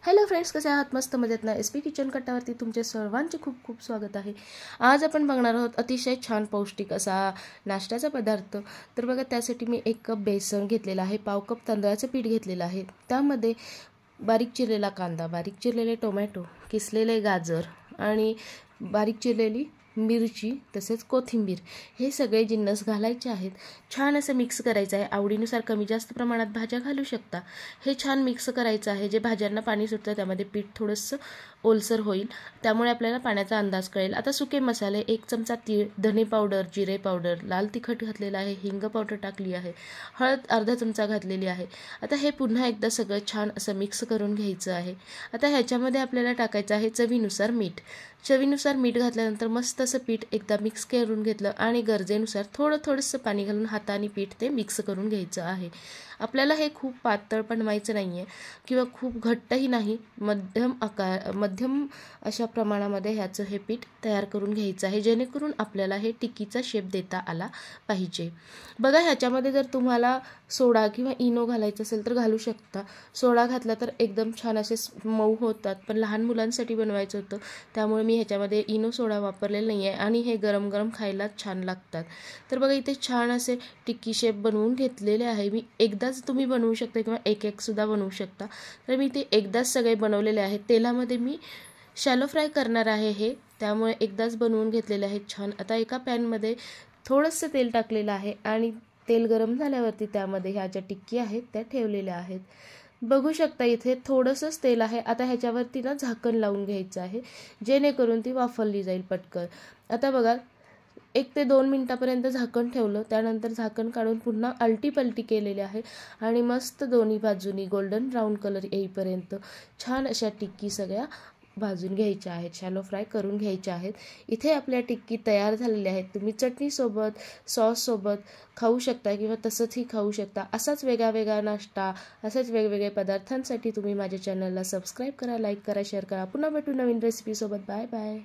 Hello friends, कसे आहात? मस्त मजेत ना? SP किचन कट्टावरती तुमचे सर्वांचे खूप खूप स्वागत आहे। आज आपण बघणार आहोत अतिशय छान पौष्टिक असा नाश्त्याचा पदार्थ। तर बघा, त्यासाठी मी 1 कप बेसन घेतलेला आहे, पाव कप तांदळाचे पीठ घेतलेलं आहे, त्यामध्ये बारीक चिरलेला कांदा, बारीक चिरलेले टोमॅटो, किसलेले गाजर आणि बारीक चिरलेली मिरची तसेच कोथिंबीर हे सगळे जिन्नस घालायचे आहेत। छान असं मिक्स करायचं आहे। आवडीनुसार कमी जास्त प्रमाणात भाज्या घालू शकता। हे छान मिक्स करायचं आहे। जे भाज्यांना पाणी सुटतं त्यामध्ये पीठ थोडंसं ओलसर होईल, त्यामुळे आपल्याला पाण्याचा अंदाज कळेल। आता सुके मसाले 1 चमचा तीळ, धने पावडर, जिरे पावडर, लाल तिखट घातलेला आहे, हिंग पावडर टाकली आहे, हळद अर्धा चमचा घातलेली आहे। आता हे पुन्हा एकदा सगळं छान असं मिक्स करून घ्यायचं आहे। आता ह्याच्यामध्ये आपल्याला टाकायचं आहे चवीनुसार मीठ। चवीनुसार मीठ घातल्यानंतर मस्त असं पीठ एकदा मिक्स करून घेतलं आणि गरजेनुसार थोडंसं पाणी घालून हाताने पीठ ते मिक्स करून घ्यायचं आहे। आपल्याला हे खूप पातळ बनवायचं नाहीये किंवा खूप घट्टही नाही, मध्यम अशा प्रमाणामध्ये ह्याचं हे पीठ तयार करून घ्यायचं आहे, जेणेकरून आपल्याला हे टिक्कीचा शेप देता आला पाहिजे। बघा, ह्याच्यामध्ये जर तुम्हाला सोडा किंवा इनो घालायचं असेल तर घालू शकता। सोडा घातला तर एकदम छान असे मऊ होतात, पण लहान मुलांसाठी बनवायचं होतं त्यामुळे मी ह्याच्यामध्ये इनो सोडा वापरलेला नाही आहे आणि हे गरम गरम खायला छान लागतात। तर बघा, इथे छान असे टिक्की शेप बनवून घेतलेले आहे मी। एकदाच तुम्ही बनवू शकता किंवा एक सुद्धा बनवू शकता। तर मी ते एकदाच सगळे बनवलेले आहेत। तेलामध्ये मी शॅलो फ्राय करणार आहे हे, त्यामुळे एकदाच बनवून घेतलेले आहेत छान। आता एका पॅनमध्ये थोडंसं तेल टाकलेलं आहे आणि तेल गरम झाल्यावरती त्यामध्ये ह्या ज्या टिक्की आहेत त्या ठेवलेल्या आहेत। बघू शकता इथे थोडंसंच तेल आहे। आता ह्याच्यावरती ना झाकण लावून घ्यायचं आहे, जेणेकरून ती वाफरली जाईल पटकन। आता बघा, 1 ते 2 मिनिटापर्यंत झाकण ठेवलं, त्यानंतर झाकण काढून पुन्हा आलटी पलटी केलेली आहे आणि मस्त दोन्ही बाजूनी गोल्डन ब्राऊन कलर येईपर्यंत छान अशा टिक्की सगळ्या भाजून घ्यायच्या आहेत, शॅलो फ्राय करून घ्यायच्या आहेत। इथे आपल्या टिक्की तयार झालेल्या आहेत। तुम्ही चटणीसोबत, सॉससोबत खाऊ शकता किंवा तसंचही खाऊ शकता। असाच वेगळा नाश्ता, असेच वेगवेगळे पदार्थांसाठी तुम्ही माझ्या चॅनलला सबस्क्राईब करा, लाईक करा, शेअर करा। पुन्हा भेटू नवीन रेसिपीसोबत। Bye bye.